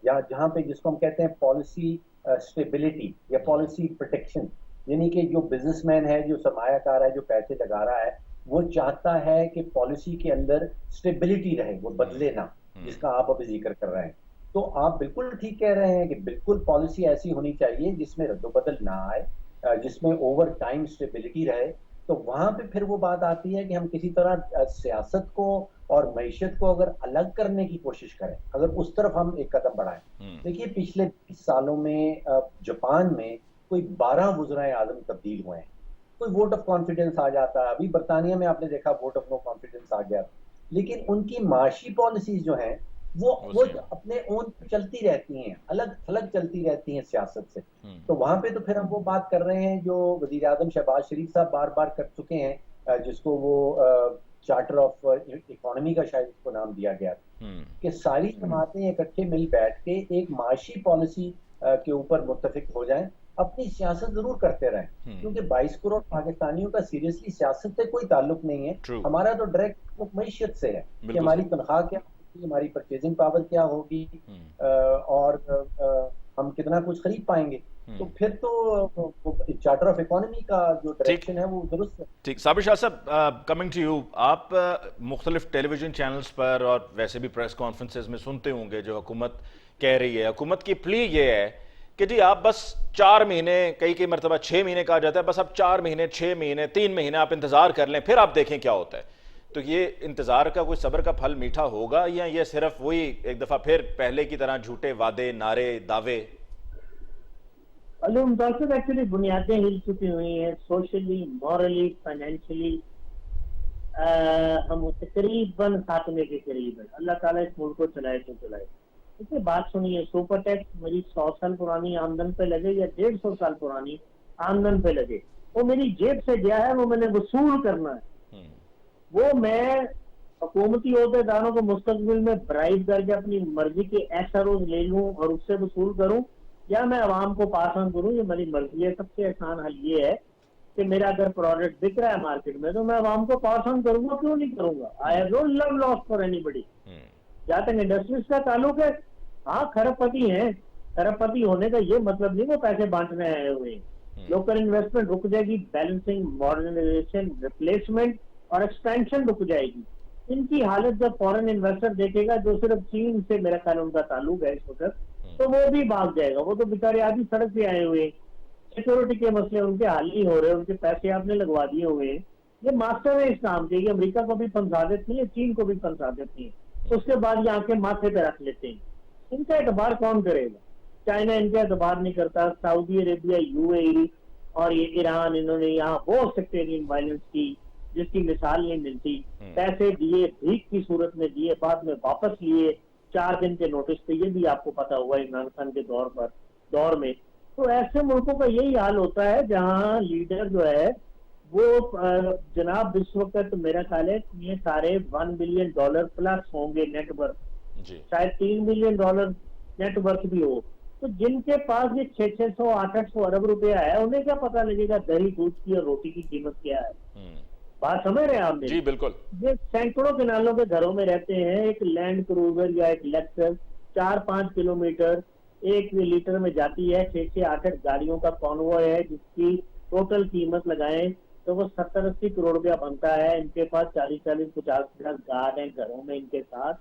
या जहाँ पे जिसको हम कहते हैं पॉलिसी स्टेबिलिटी या पॉलिसी प्रोटेक्शन, यानी कि जो बिजनेसमैन है, जो सरमायाकार है, जो पैसे लगा रहा है, वो चाहता है कि पॉलिसी के अंदर स्टेबिलिटी रहे, वो बदले ना, जिसका आप अभी जिक्र कर रहे हैं। तो आप बिल्कुल ठीक कह रहे हैं कि बिल्कुल पॉलिसी ऐसी होनी चाहिए जिसमें रद्दोबदल ना आए, जिसमें ओवर टाइम स्टेबिलिटी रहे। तो वहां पे फिर वो बात आती है कि हम किसी तरह सियासत को और मईशत को अगर अलग करने की कोशिश करें, अगर उस तरफ हम एक कदम बढ़ाएं। देखिए, पिछले 20 सालों में जापान में कोई 12 वज़राए आज़म तब्दील हुए हैं। कोई वोट ऑफ कॉन्फिडेंस आ जाता है, अभी बरतानिया में आपने देखा वोट ऑफ नो कॉन्फिडेंस आ गया, लेकिन उनकी माशी पॉलिसीज जो हैं वो अपने ओन चलती रहती हैं, अलग थलग चलती रहती हैं सियासत से। तो वहां पे तो फिर हम वो बात कर रहे हैं जो वजीर आजम शहबाज शरीफ साहब बार बार कर चुके हैं, जिसको वो चार्टर ऑफ इकोनॉमी का शायद उसको नाम दिया गया था, कि सारी जमातें इकट्ठे मिल बैठ के एक माशी पॉलिसी के ऊपर मुत्तफिक हो जाएं, अपनी सियासत जरूर करते रहें, क्योंकि 22 करोड़ पाकिस्तानियों का सीरियसली सियासत से कोई ताल्लुक नहीं है। हमारा तो डायरेक्ट मईशत से है कि हमारी तनख्वाह क्या, हमारी परचेजिंग पावर क्या होगी, और हम कितना कुछ खरीद पाएंगे। तो फिर तो चार्टर ऑफ इकोनॉमी का जो डायरेक्शन है वो दुरुस्त है। ठीक, साबिर शाह साहब, कमिंग टू यू, आप मुख्तलिफ टेलीविजन चैनल्स पर और वैसे भी प्रेस कॉन्फ्रेंसेज में सुनते होंगे जो हुकूमत कह रही है, हुकूमत की प्ली ये है कि जी आप बस 4 महीने, कई मरतबा 6 महीने कहा जाता है, बस आप 4 महीने, 6 महीने, 3 महीने आप इंतजार कर लें, फिर आप देखें क्या होता है। तो ये इंतजार का कोई सब्र का फल मीठा होगा, या ये सिर्फ वही एक दफा फिर पहले की तरह झूठे वादे, नारे, दावे? एक्चुअली बुनियादें हिल चुकी हुई हैं, सोशली, मॉरली, फाइनेंशियली हम तकरीबन खात्मे के करीब है। अल्लाह ताला इस मुल्क को चलाए तो चलाए। इसलिए बात सुनिए, सुपर टैक्स मेरी 100 साल पुरानी आमदन पे लगे या 150 साल पुरानी आमदन पे लगे, वो मेरी जेब से गया है, वो मैंने वसूल करना है। वो मैं हुकूमती अहदेदारों को मुस्तकबिल में ब्राइब करके अपनी मर्जी के एसआरओ ले लूं और उससे वसूल करूं, या मैं अवाम को पास ऑन करूं, ये मेरी मर्जी है। सबसे आसान हल ये है कि मेरा अगर प्रोडक्ट बिक रहा है मार्केट में तो मैं अवाम को पास ऑन करूंगा, क्यों नहीं करूंगा। I have no love lost for anybody. जहां तक इंडस्ट्रीज का ताल्लुक है, हाँ खरबपति हैं, खरबपति होने का ये मतलब नहीं वो पैसे बांटने आए हुए हैं। लोकल इन्वेस्टमेंट रुक जाएगी, बैलेंसिंग, मॉडर्नाइजेशन, रिप्लेसमेंट और एक्सपेंशन रुक जाएगी। इनकी हालत जब फॉरेन इन्वेस्टर देखेगा, जो सिर्फ चीन से मेरा ख्याल उनका ताल्लुक है इस वक्त, तो वो भी भाग जाएगा। वो तो बेचारे आधी सड़क पे आए हुए, सिक्योरिटी के मसले उनके हल नहीं हो रहे, उनके पैसे आपने लगवा दिए हुए हैं। ये मास्टर है इस काम के, ये अमेरिका को भी फंसा देती है, चीन को भी फंसा देती है, उसके बाद ये आके माथे पे रख लेते हैं। इनका एतबार कौन करेगा? चाइना इनका एतबार नहीं करता, सऊदी अरेबिया, यूएई और ये ईरान, इन्होंने यहाँ बहुत सेक्टेरियन वायलेंस की जिसकी मिसाल नहीं मिलती। पैसे दिए, भीख की सूरत में दिए, बाद में वापस लिए 4 दिन के नोटिस पे, ये भी आपको पता हुआ इमरान खान के दौर में। तो ऐसे मुल्कों का यही हाल होता है जहां लीडर जो है वो जनाब इस वक्त मेरा ख्याल है ये सारे $1 बिलियन प्लस होंगे नेटवर्क, शायद $3 बिलियन नेटवर्क भी हो। तो जिनके पास ये 600 800 अरब रुपया है, उन्हें क्या पता लगेगा दही दूध की और रोटी की कीमत क्या है? बात समझ रहे हैं आप? जी बिल्कुल। ये सैकड़ों किनारों के घरों में रहते हैं, एक लैंड क्रूजर या एक लेक्सस 4-5 किलोमीटर 1 लीटर में जाती है, 6-6 8-8 गाड़ियों का कॉन्वॉय है, जिसकी टोटल कीमत लगाएं तो वो 70-80 करोड़ रुपया बनता है। इनके पास 40-50 गार्ड हैं घरों में इनके साथ,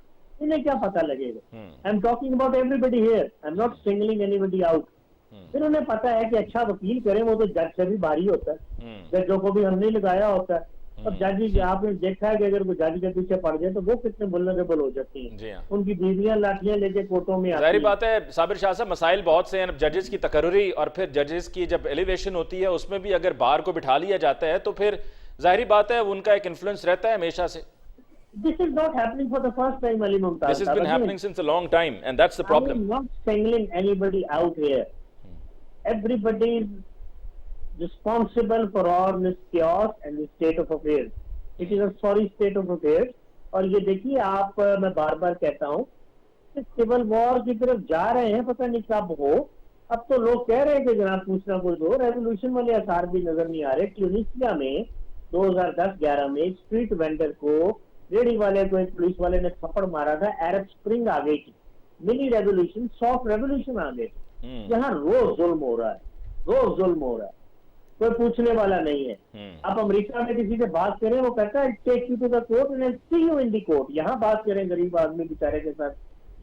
इन्हें क्या पता लगेगा? I am talking about everybody here, I am not singling anybody out. फिर उन्हें पता है कि अच्छा वकील करें, वो तो जज से भी भारी होता है, जजों को भी हमने लगाया होता है। और जज, आपने देखा है कि अगर कोई जज के पीछे पड़ जाए तो वो कितने वल्नरेबल हो जाती हैं। उनकी बीवियां लाठियां लेके कोर्टों में आती हैं। जाहिर बात है साबिर शाह साहब, मसाइल बहुत से हैं। जजेस की तकर्री और फिर जजेस की जब एलिवेशन होती है उसमें भी अगर बार को बिठा लिया जाता है तो फिर जाहिर बात है उनका एक इन्फ्लुएंस रहता है हमेशा से। This is not happening for the first time, Ali Mumtaz. This has been happening since a long time, and that's the problem. I am not singling anybody out here. Everybody is responsible for all this chaos and this state of affairs. It is a sorry state of affairs. और ये देखिए आप, मैं बार बार कहता हूँ कि civil war की तरफ जा रहे हैं, पता नहीं कब हो। अब तो लोग कह रहे हैं कि जनाब पूछना कुछ दो, रेवोल्यूशन वाले आसार भी नजर नहीं आ रहे। ट्यूनिसिया में 2010-11 में स्ट्रीट वेंडर को, रेडी वाले को एक पुलिस वाले ने थप्पड़ मारा था, अरब स्प्रिंग आ गई थी, मिनी रेवोल्यूशन, सॉफ्ट रेवोल्यूशन आ गई। यहाँ रोज जुल्म हो रहा है, रोज जुल्म हो रहा है, कोई पूछने वाला नहीं है। आप अमेरिका में किसी से बात करें, वो कहता है take you to the court and see you in the court. यहाँ बात करें गरीब आदमी बेचारे के साथ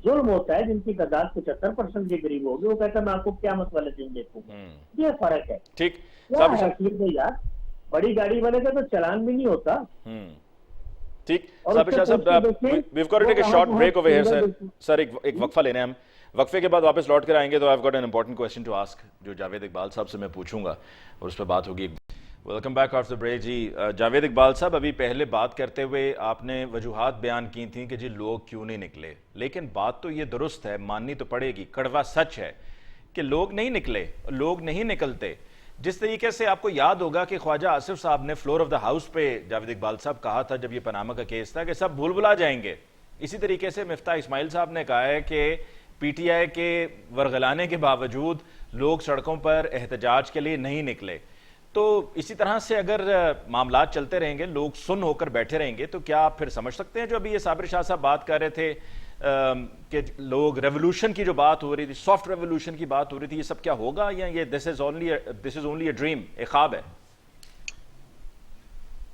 जुल्म होता है, जिनकी तादाद 75% के करीब होगी, वो कहता है मैं आपको क्या मसला दिन देखूंगा। ये फर्क है। ठीक यार, बड़ी गाड़ी वाले का तो चालान भी नहीं होता। ठीक, साबिर शाह साहब, we've got to take a short break over here, sir. Sir एक वक्फा लेने हम, वक्फे के बाद वापस लौट कर आएंगे तो I've got an important question to ask जो जावेद इकबाल साहब से मैं पूछूंगा और उस पर बात होगी। Welcome back after break. जी जावेद इकबाल साहब, अभी पहले बात करते हुए आपने वजूहात बयान की थी कि जी लोग क्यों नहीं निकले, लेकिन बात तो ये दुरुस्त है, माननी तो पड़ेगी, कड़वा सच है कि लोग नहीं निकले, लोग नहीं निकलते। जिस तरीके से आपको याद होगा कि ख्वाजा आसिफ साहब ने फ्लोर ऑफ द हाउस पे जावेद इकबाल साहब कहा था जब ये पनामा का केस था कि सब भूल भुला जाएंगे। इसी तरीके से मिफ्ता इस्माइल साहब ने कहा है कि पीटीआई के वरगलाने के बावजूद लोग सड़कों पर एहतजाज के लिए नहीं निकले। तो इसी तरह से अगर मामला चलते रहेंगे, लोग सुन होकर बैठे रहेंगे, तो क्या आप फिर समझ सकते हैं जो अभी ये साबिर शाह साहब बात कर रहे थे कि लोग रेवोल्यूशन की जो बात हो रही थी, सॉफ्ट रेवोल्यूशन की बात हो रही थी, ये सब क्या होगा या ये this is only a dream, एक ख्वाब है?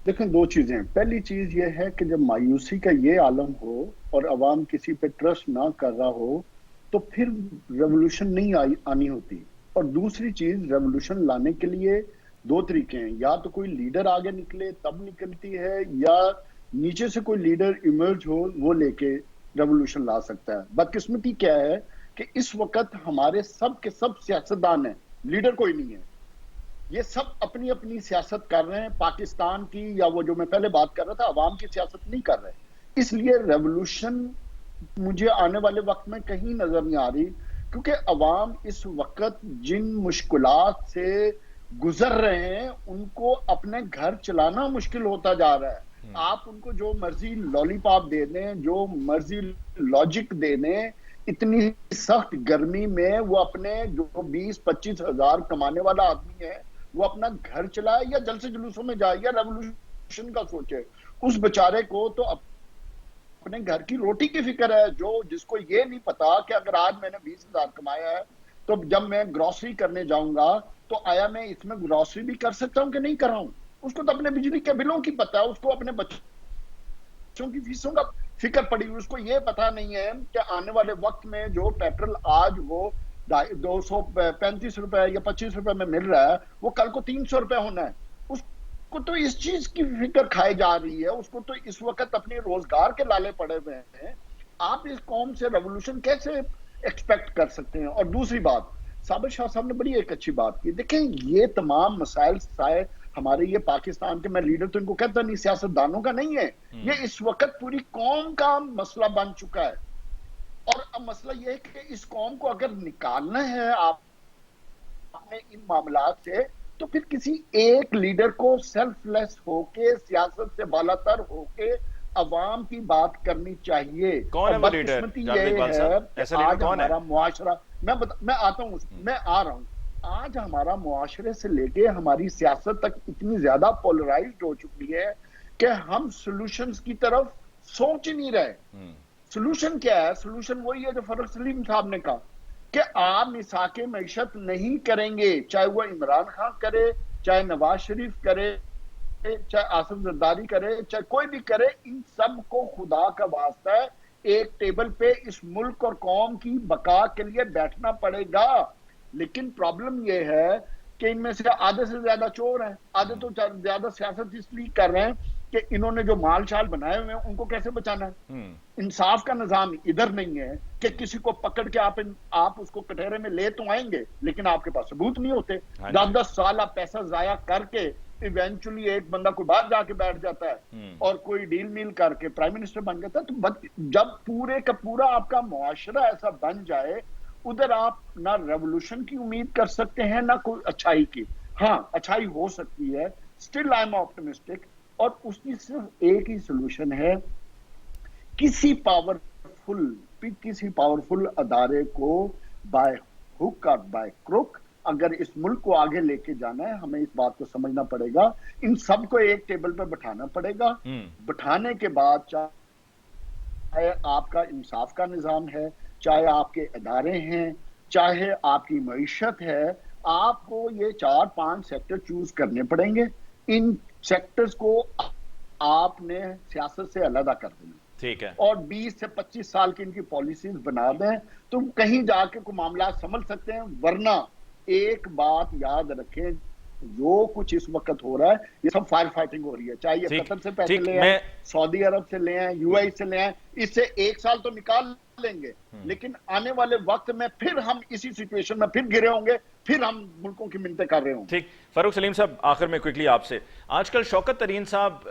देखें, दो चीजें। पहली चीज ये है कि जब मायूसी का ये आलम हो और अवाम किसी पे ट्रस्ट ना कर रहा हो तो फिर रेवोल्यूशन नहीं आनी होती। और दूसरी चीज, रेवोल्यूशन लाने के लिए दो तरीके हैं, या तो कोई लीडर आगे निकले तब निकलती है, या नीचे से कोई लीडर इमर्ज हो वो लेके रेवोल्यूशन ला सकता है। बदकिस्मती क्या है कि इस वक्त हमारे सब के सब सियासतदान हैं, लीडर कोई नहीं है। ये सब अपनी अपनी सियासत कर रहे हैं, पाकिस्तान की, या वो जो मैं पहले बात कर रहा था, अवाम की सियासत नहीं कर रहे। इसलिए रेवोल्यूशन मुझे आने वाले वक्त में कहीं नजर नहीं आ रही, क्योंकि अवाम इस वक्त जिन मुश्किलात से गुजर रहे हैं उनको अपने घर चलाना मुश्किल होता जा रहा है। आप उनको जो मर्जी लॉलीपॉप दे दें, जो मर्जी लॉजिक दे दें, इतनी सख्त गर्मी में वो अपने जो 20-25 हजार कमाने वाला आदमी है वो अपना घर चलाए या जलसे जुलूसों में जाए या रेवोल्यूशन का सोचे। उस बेचारे को तो अपने घर की रोटी की फिक्र है, जो जिसको ये नहीं पता कि अगर आज मैंने 20 हजार कमाया है तो जब मैं ग्रोसरी करने जाऊंगा तो आया मैं इसमें ग्रोसरी भी कर सकता हूं कि नहीं कर रहा हूं। उसको तो अपने बिजली के बिलों की पता है, उसको अपने बच्चों की फीसों का फिक्र पड़ी हुई। उसको ये पता नहीं है कि आने वाले वक्त में जो पेट्रोल आज वो 235 रुपए या 25 रुपए में मिल रहा है वो कल को 300 रुपए होना है। उसको तो इस चीज की फिक्र खाई जा रही है, उसको तो इस वक्त अपने रोजगार के लाले पड़े हुए हैं। आप इस कौम से रेवोल्यूशन कैसे एक्सपेक्ट कर सकते हैं? और दूसरी बात, साबिर शाह साहब ने बड़ी एक अच्छी बात की। देखें, ये तमाम मसाइल शायद हमारे ये पाकिस्तान के, मैं लीडर तो इनको कहता नहीं, सियासतदानों का नहीं है, ये इस वक्त पूरी कौम का मसला बन चुका है। और अब मसला ये है कि इस कौम को अगर निकालना है आपने इन मामलात से, तो फिर किसी एक लीडर को सेल्फलेस होके, सियासत से बालातर होके अवाम की बात करनी चाहिए। कौन है वो लीडर? आज हमारा मुआशरा, मैं आता हूँ, मैं आ रहा हूँ। आज हमारा मुआशरे से लेके हमारी सियासत तक इतनी ज्यादा पोलराइज्ड हो चुकी है कि हम सॉल्यूशंस की तरफ सोच ही नहीं रहे। सॉल्यूशन क्या है? सॉल्यूशन वही है जो फरूख सलीम साहब ने कहा कि आप मिसाके मईशत नहीं करेंगे, चाहे वो इमरान खान करे, चाहे नवाज शरीफ करे, चाहे आसिफ जरदारी करे, चाहे कोई भी करे, इन सब को खुदा का वास्ता है एक टेबल पे इस मुल्क और कौम की बका के लिए बैठना पड़ेगा। लेकिन प्रॉब्लम ये है कि इनमें से आधे से ज्यादा चोर हैं, आधे तो ज्यादा सियासत इसलिए कर रहे हैं कि इन्होंने जो माल शाल बनाए हुए हैं उनको कैसे बचाना है। इंसाफ का निजाम इधर नहीं है कि किसी को पकड़ के आप उसको कटहरे में ले तो आएंगे, लेकिन आपके पास सबूत नहीं होते। 10-10 साल आप पैसा जाया करके इवेंचुअली एक बंदा कोई बाहर जाके बैठ जाता है और कोई डील मील करके प्राइम मिनिस्टर बन जाता है। तो जब पूरे का पूरा आपका मुआशरा ऐसा बन जाए, उधर आप ना रेवोल्यूशन की उम्मीद कर सकते हैं ना कोई अच्छाई की। हाँ, अच्छाई हो सकती है, स्टिल आई एम ऑप्टिमिस्टिक। और उसकी सिर्फ एक ही सोल्यूशन है, किसी पावरफुल अदारे को बाय हुक और बाय क्रुक अगर इस मुल्क को आगे लेके जाना है, हमें इस बात को समझना पड़ेगा, इन सबको एक टेबल पर बैठाना पड़ेगा। बैठाने के बाद चाहे आपका इंसाफ का निजाम है, चाहे आपके अदारे हैं, चाहे आपकी मईशत है, आपको ये 4-5 सेक्टर चूज करने पड़ेंगे। इन सेक्टर्स को आपने सियासत से अलग कर देना, ठीक है, और 20 से 25 साल की इनकी पॉलिसीज बना दें तो कहीं जाके कोई मामला समझ सकते हैं। वरना एक बात याद रखें, जो कुछ इस वक्त हो रहा है ये सब फायर फाइटिंग हो रही है, चाहे ये कतर से पैसे ले आए, सऊदी अरब से ले आए, यूएई से ले आए, इससे एक साल तो निकाल लेंगे, लेकिन आने वाले वक्त में फिर हम इसी सिचुएशन में फिर घिरे होंगे, फिर हम मुल्कों की मिन्नतें कर रहे होंगे। ठीक, फारूक सलीम साहब, आखिर में क्विकली आपसे, आजकल शौकत तरीन साहब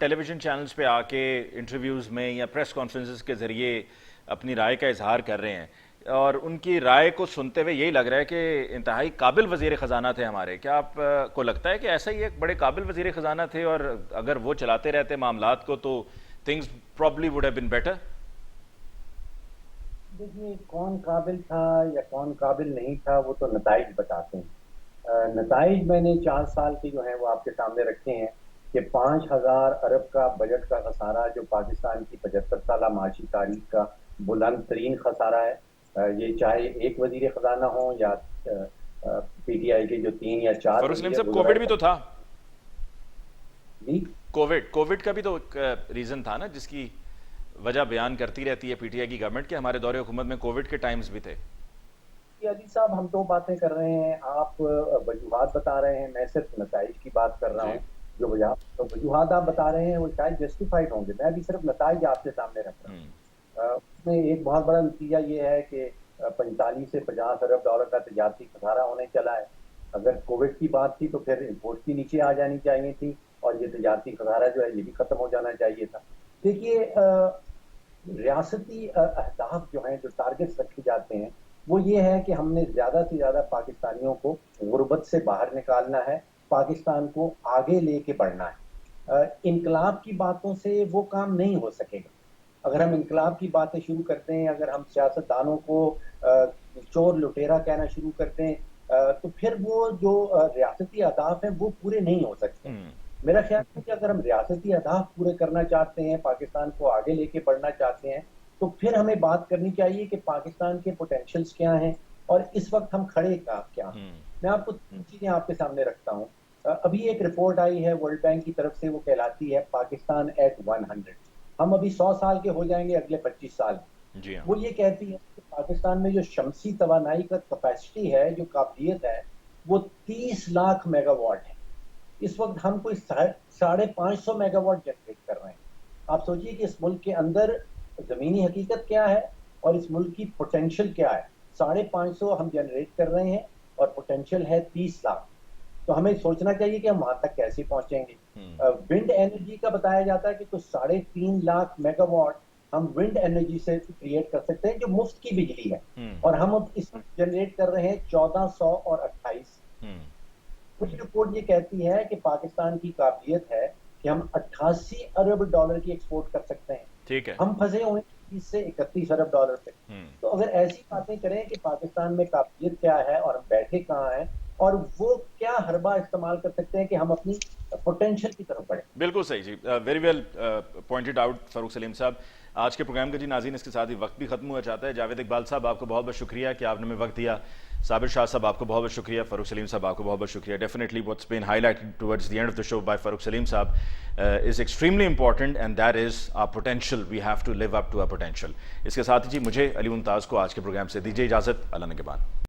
टेलीविजन चैनल्स पे आके इंटरव्यूज में या प्रेस कॉन्फ्रेंसेस के जरिए अपनी राय का इजहार कर रहे हैं, और उनकी राय को सुनते हुए यही लग रहा है कि इंतहाई काबिल वजीर खजाना थे हमारे। क्या आप को लगता है कि ऐसा ही एक बड़े काबिल वजीर खजाना थे, और अगर वो चलाते रहते मामलात को तो things probably would have been better? देखिए, कौन काबिल था या कौन काबिल नहीं था वो तो नताइज बताते हैं। नताइज मैंने 4 साल के जो है वो आपके सामने रखे हैं कि 5000 अरब का बजट का खसारा जो पाकिस्तान की 75 साल माशी तारीख का बुलंद तरीन खसारा है। ये चाहे एक वजीर खजाना हो या पीटीआई के जो 3 या 4। फरूक सलीम साहब, कोविड भी तो था जी, कोविड का भी तो एक रीजन था ना, जिसकी वजह बयान करती रहती है पीटीआई की गवर्नमेंट के हमारे दौरे हुकूमत में कोविड के टाइम्स भी थे। अली साहब, हम 2 बातें कर रहे हैं, आप वजूहात बता रहे हैं, मैं सिर्फ नताइज की बात कर रहा हूँ। जो वजूहात आप बता रहे हैं वो शायद जस्टिफाइड होंगे, मैं अभी सिर्फ नताइज आपके सामने रख रहा हूँ। उसमें एक बहुत बड़ा नतीजा ये है कि 45 से 50 अरब डॉलर का तजारती खसारा होने चला है। अगर कोविड की बात थी तो फिर इम्पोर्ट की नीचे आ जानी चाहिए थी, और ये तजारती खसारा जो है ये भी खत्म हो जाना चाहिए था। देखिए, रियासती अहदाफ जो हैं, जो टारगेट्स रखे जाते हैं, वो ये है कि हमने ज़्यादा से ज़्यादा पाकिस्तानियों को गुर्बत से बाहर निकालना है, पाकिस्तान को आगे लेके बढ़ना है। इनकलाब की बातों से वो काम नहीं हो सकेगा। अगर हम इनकलाब की बातें शुरू करते हैं, अगर हम सियासतदानों को चोर लुटेरा कहना शुरू करते हैं, तो फिर वो जो रियासती अहदाफ हैं वो पूरे नहीं हो सकते। मेरा ख्याल है कि अगर हम रियासती अहदाफ पूरे करना चाहते हैं, पाकिस्तान को आगे लेके बढ़ना चाहते हैं, तो फिर हमें बात करनी चाहिए कि पाकिस्तान के पोटेंशियल्स क्या हैं और इस वक्त हम खड़े क्या हैं। मैं आपको 3 चीजें आपके सामने रखता हूँ। अभी एक रिपोर्ट आई है वर्ल्ड बैंक की तरफ से, वो कहलाती है पाकिस्तान एट 100। हम अभी 100 साल के हो जाएंगे अगले 25 साल। जी हाँ। वो ये कहती है कि पाकिस्तान में जो शमसी तवानाई का कैपेसिटी है, जो काबिलियत है, वो 30 लाख मेगावाट है। इस वक्त हम कोई 550 मेगावाट जनरेट कर रहे हैं। आप सोचिए कि इस मुल्क के अंदर जमीनी हकीकत क्या है और इस मुल्क की पोटेंशियल क्या है। 550 हम जनरेट कर रहे हैं और पोटेंशियल है 30 लाख। तो हमें सोचना चाहिए कि हम वहां तक कैसे पहुंचेंगे। विंड एनर्जी का बताया जाता है कि कुछ 3.5 लाख मेगावाट हम विंड एनर्जी से क्रिएट कर सकते हैं, जो मुफ्त की बिजली है, और हम अब इस जनरेट कर रहे हैं 1400 और 28। कुछ रिपोर्ट ये कहती है कि पाकिस्तान की काबिलियत है कि हम 88 अरब डॉलर की एक्सपोर्ट कर सकते हैं। ठीक है, हम फंसे हुए 30 से 31 अरब डॉलर पे। तो अगर ऐसी बातें करें कि पाकिस्तान में काबिलियत क्या है और हम बैठे कहाँ हैं और वो क्या हरबा इस्तेमाल कर सकते हैं कि हम अपनी पोटेंशियल की तरफ बढ़े। बिल्कुल सही जी, very well pointed out Farooq Salim साहब। आज के प्रोग्राम का जी नाज़रीन इसके साथ ही वक्त भी खत्म हुआ चाहता है। जावेद इकबाल साहब, आपको बहुत बहुत शुक्रिया कि आपने हमें वक्त दिया। साबिर शाह साहब, आपको बहुत बहुत शुक्रिया। फारूक सलीम साहब, आपको बहुत बहुत शुक्रिया। Definitely what's been highlighted towards the end of the show by Farooq Salim साहब is extremely important, and that is our potential. We have to live up to our potential. इसके साथ ही जी मुझे अली मुमताज़ को आज के प्रोग्राम से दीजिए इजाजत। अल्लाह निगहबान।